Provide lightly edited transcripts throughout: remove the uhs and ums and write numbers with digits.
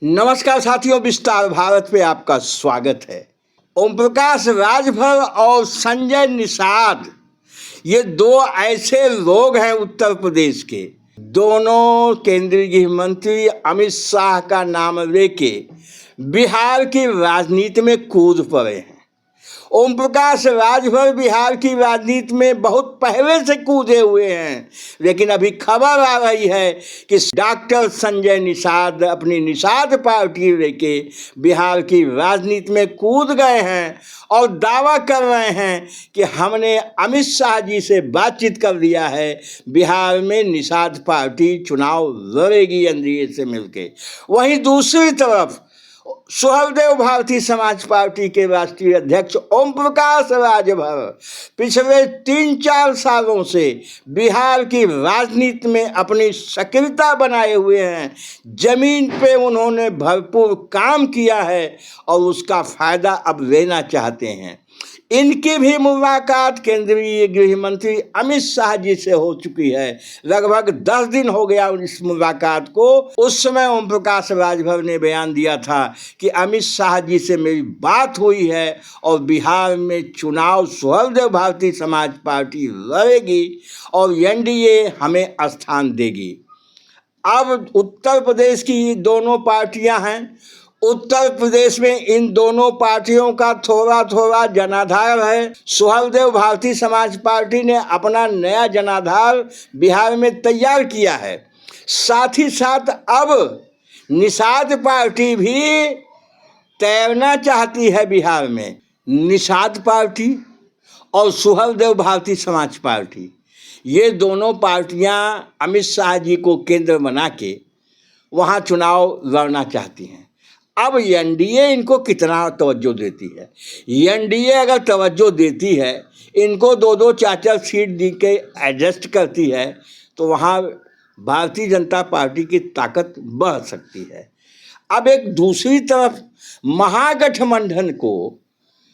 नमस्कार साथियों, विस्तार भारत पे आपका स्वागत है। ओम प्रकाश राजभर और संजय निषाद, ये दो ऐसे लोग हैं उत्तर प्रदेश के। दोनों केंद्रीय गृह मंत्री अमित शाह का नाम लेके बिहार की राजनीति में कूद पड़े हैं। ओम प्रकाश राजभर बिहार की राजनीति में बहुत पहले से कूदे हुए हैं, लेकिन अभी खबर आ रही है कि डॉक्टर संजय निषाद अपनी निषाद पार्टी लेके बिहार की राजनीति में कूद गए हैं और दावा कर रहे हैं कि हमने अमित शाह जी से बातचीत कर लिया है, बिहार में निषाद पार्टी चुनाव लड़ेगी एनडीए से मिलके। वहीं दूसरी तरफ सुहलदेव भारतीय समाज पार्टी के राष्ट्रीय अध्यक्ष ओम प्रकाश राजभर पिछले 3-4 सालों से बिहार की राजनीति में अपनी सक्रियता बनाए हुए हैं। जमीन पे उन्होंने भरपूर काम किया है और उसका फायदा अब लेना चाहते हैं। इनकी भी मुलाकात केंद्रीय गृह मंत्री अमित शाह जी से हो चुकी है। लगभग 10 दिन हो गया इस मुलाकात को। उस समय ओम प्रकाश राजभर ने बयान दिया था कि अमित शाह जी से मेरी बात हुई है और बिहार में चुनाव सुहलदेव भारतीय समाज पार्टी लड़ेगी और एनडीए हमें स्थान देगी। अब उत्तर प्रदेश की दोनों पार्टियां हैं। उत्तर प्रदेश में इन दोनों पार्टियों का थोड़ा थोड़ा जनाधार है। सुहलदेव भारतीय समाज पार्टी ने अपना नया जनाधार बिहार में तैयार किया है। साथ ही साथ अब निषाद पार्टी भी तैरना चाहती है बिहार में। निषाद पार्टी और सुहलदेव भारतीय समाज पार्टी, ये दोनों पार्टियां अमित शाह जी को केंद्र बना के वहाँ चुनाव लड़ना चाहती हैं। अब एनडीए इनको कितना तवज्जो देती है? एनडीए अगर तवज्जो देती है, इनको 2-2 4-4 सीट दी के एडजस्ट करती है, तो वहाँ भारतीय जनता पार्टी की ताकत बढ़ सकती है। अब एक दूसरी तरफ महागठबंधन को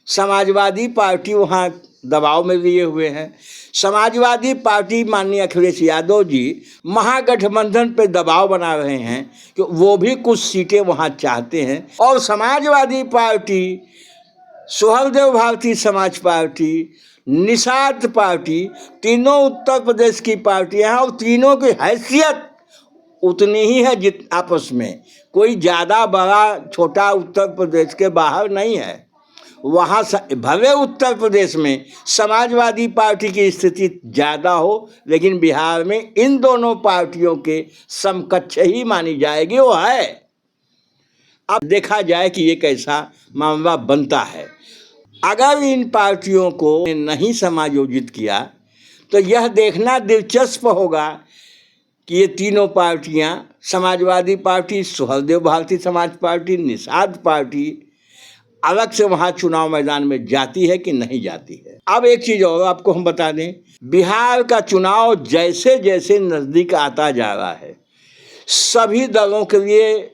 समाजवादी पार्टी वहाँ दबाव में लिए हुए हैं। समाजवादी पार्टी माननीय अखिलेश यादव जी महागठबंधन पे दबाव बना रहे हैं कि वो भी कुछ सीटें वहाँ चाहते हैं। और Samajwadi party, Suheldev Bharatiya Samaj party, Nishad party, तीनों उत्तर प्रदेश की पार्टियाँ हैं और तीनों की हैसियत उतनी ही है जित आपस में कोई ज़्यादा बड़ा छोटा उत्तर प्रदेश के बाहर नहीं है। वहाँ भले उत्तर प्रदेश में समाजवादी पार्टी की स्थिति ज़्यादा हो, लेकिन बिहार में इन दोनों पार्टियों के समकक्ष ही मानी जाएगी वो है। अब देखा जाए कि ये कैसा मामला बनता है। अगर इन पार्टियों को नहीं समायोजित किया तो यह देखना दिलचस्प होगा कि ये तीनों पार्टियां, Samajwadi party, Suheldev Bharatiya Samaj party, Nishad party, अलग से वहाँ चुनाव मैदान में जाती है कि नहीं जाती है। अब एक चीज़ और आपको हम बता दें, बिहार का चुनाव जैसे जैसे नज़दीक आता जा रहा है, सभी दलों के लिए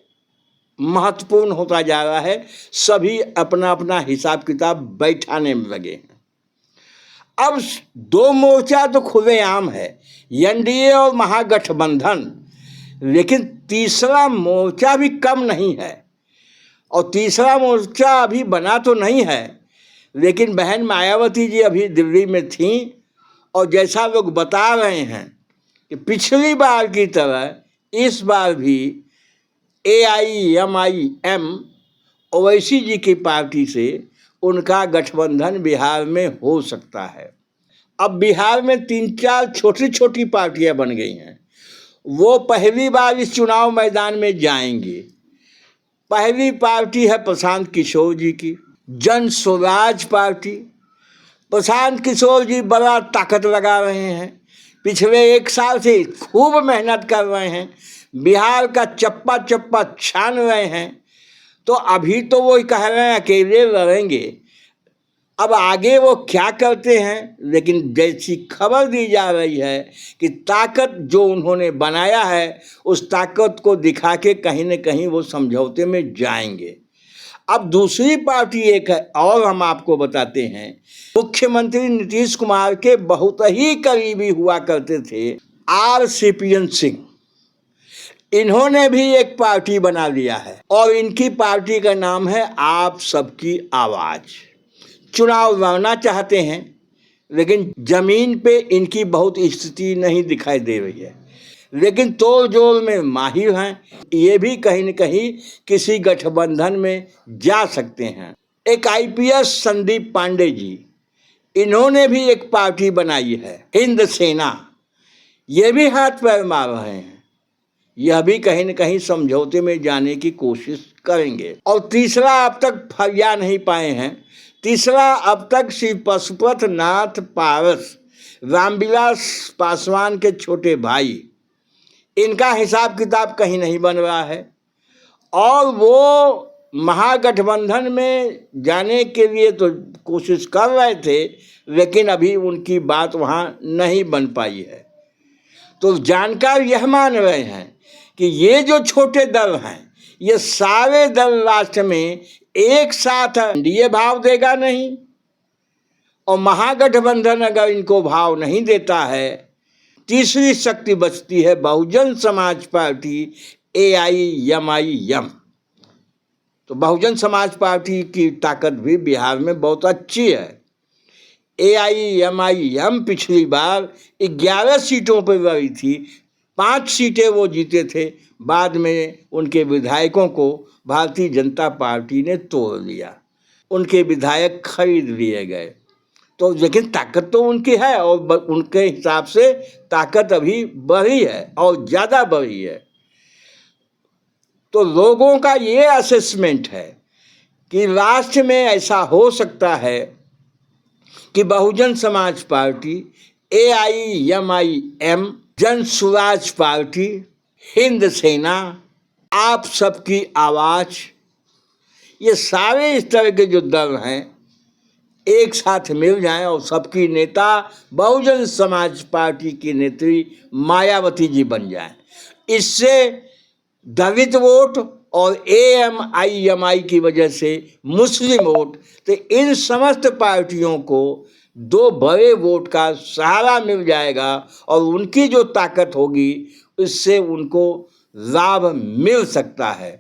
महत्वपूर्ण होता जा रहा है। सभी अपना अपना हिसाब किताब बैठाने में लगे हैं। अब 2 मोर्चा तो खुलेआम है, एनडीए और महागठबंधन, लेकिन तीसरा मोर्चा भी कम नहीं है। और तीसरा मोर्चा अभी बना तो नहीं है, लेकिन बहन मायावती जी अभी दिल्ली में थीं और जैसा लोग बता रहे हैं कि पिछली बार की तरह इस बार भी AIMIM ओवैसी जी की पार्टी से उनका गठबंधन बिहार में हो सकता है। अब बिहार में 3-4 छोटी छोटी पार्टियां बन गई हैं, वो पहली बार इस चुनाव मैदान में जाएंगी। पहली पार्टी है प्रशांत किशोर जी की, जन स्वराज पार्टी। प्रशांत किशोर जी बड़ा ताकत लगा रहे हैं, पिछले 1 साल से खूब मेहनत कर रहे हैं, बिहार का चप्पा चप्पा छान रहे हैं। तो अभी तो वो कह रहे हैं अकेले लड़ेंगे, अब आगे वो क्या करते हैं, लेकिन जैसी खबर दी जा रही है कि ताकत जो उन्होंने बनाया है उस ताकत को दिखा के कहीं न कहीं वो समझौते में जाएंगे। अब दूसरी पार्टी एक है और हम आपको बताते हैं, मुख्यमंत्री नीतीश कुमार के बहुत ही करीबी हुआ करते थे RCPN सिंह। इन्होंने भी एक पार्टी बना लिया है और इनकी पार्टी का नाम है आप सबकी आवाज। चुनाव लड़ना चाहते हैं लेकिन जमीन पे इनकी बहुत स्थिति नहीं दिखाई दे रही है, लेकिन तोड़ जोड़ में माहिर हैं। ये भी कहीं न कहीं किसी गठबंधन में जा सकते हैं। एक आईपीएस संदीप पांडे जी, इन्होंने भी एक पार्टी बनाई है हिंद सेना। ये भी हाथ पैर मार रहे हैं, यह भी कहीं न कहीं समझौते में जाने की कोशिश करेंगे। और तीसरा अब तक फरिया नहीं पाए हैं। तीसरा अब तक श्री पशुपत नाथ पारस, रामविलास पासवान के छोटे भाई, इनका हिसाब किताब कहीं नहीं बन रहा है और वो महागठबंधन में जाने के लिए तो कोशिश कर रहे थे, लेकिन अभी उनकी बात वहाँ नहीं बन पाई है। तो जानकार यह मान रहे हैं कि ये जो छोटे दल हैं, ये सारे दल राष्ट्र में एक साथ एनडीए भाव देगा नहीं, और महागठबंधन अगर इनको भाव नहीं देता है, तीसरी शक्ति बचती है बहुजन समाज पार्टी AIMIM। तो बहुजन समाज पार्टी की ताकत भी बिहार में बहुत अच्छी है। AIMIM पिछली बार 11 सीटों पर लड़ी थी, 5 सीटें वो जीते थे। बाद में उनके विधायकों को भारतीय जनता पार्टी ने तोड़ लिया, उनके विधायक खरीद लिए गए। तो लेकिन ताकत तो उनकी है और उनके हिसाब से ताकत अभी बढ़ी है और ज़्यादा बढ़ी है। तो लोगों का ये असेसमेंट है कि राष्ट्र में ऐसा हो सकता है कि बहुजन समाज पार्टी, AIMIM, जन स्वराज पार्टी, हिंद सेना, आप सबकी आवाज, ये सारे इस तरह के जो दल हैं एक साथ मिल जाएं और सबकी नेता बहुजन समाज पार्टी की नेत्री मायावती जी बन जाएं। इससे दलित वोट और AIMIM की वजह से मुस्लिम वोट, तो इन समस्त पार्टियों को 2 बड़े वोट का सहारा मिल जाएगा और उनकी जो ताकत होगी उससे उनको लाभ मिल सकता है।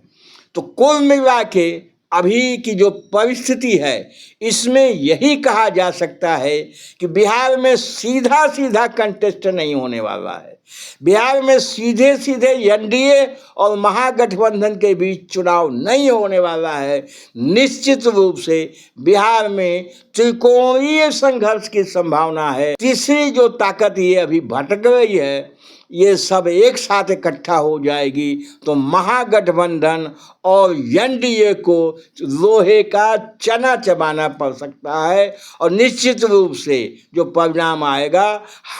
तो कुल मिला के अभी की जो परिस्थिति है, इसमें यही कहा जा सकता है कि बिहार में सीधा सीधा कंटेस्ट नहीं होने वाला है। बिहार में सीधे सीधे एनडीए और महागठबंधन के बीच चुनाव नहीं होने वाला है। निश्चित रूप से बिहार में त्रिकोणीय संघर्ष की संभावना है। तीसरी जो ताकत ये अभी भटक रही है, ये सब एक साथ इकट्ठा हो जाएगी तो महागठबंधन और एनडीए को लोहे का चना चबाना पड़ सकता है। और निश्चित रूप से जो परिणाम आएगा,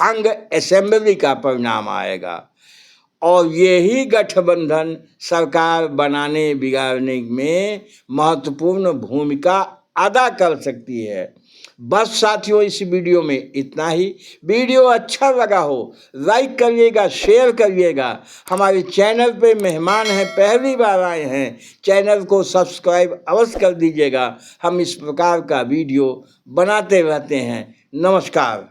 हंग असेंबली का परिणाम आएगा और यही गठबंधन सरकार बनाने बिगाड़ने में महत्वपूर्ण भूमिका अदा कर सकती है। बस साथियों, इस वीडियो में इतना ही। वीडियो अच्छा लगा हो लाइक करिएगा, शेयर करिएगा। हमारे चैनल पे मेहमान हैं, पहली बार आए हैं, चैनल को सब्सक्राइब अवश्य कर दीजिएगा। हम इस प्रकार का वीडियो बनाते रहते हैं। नमस्कार।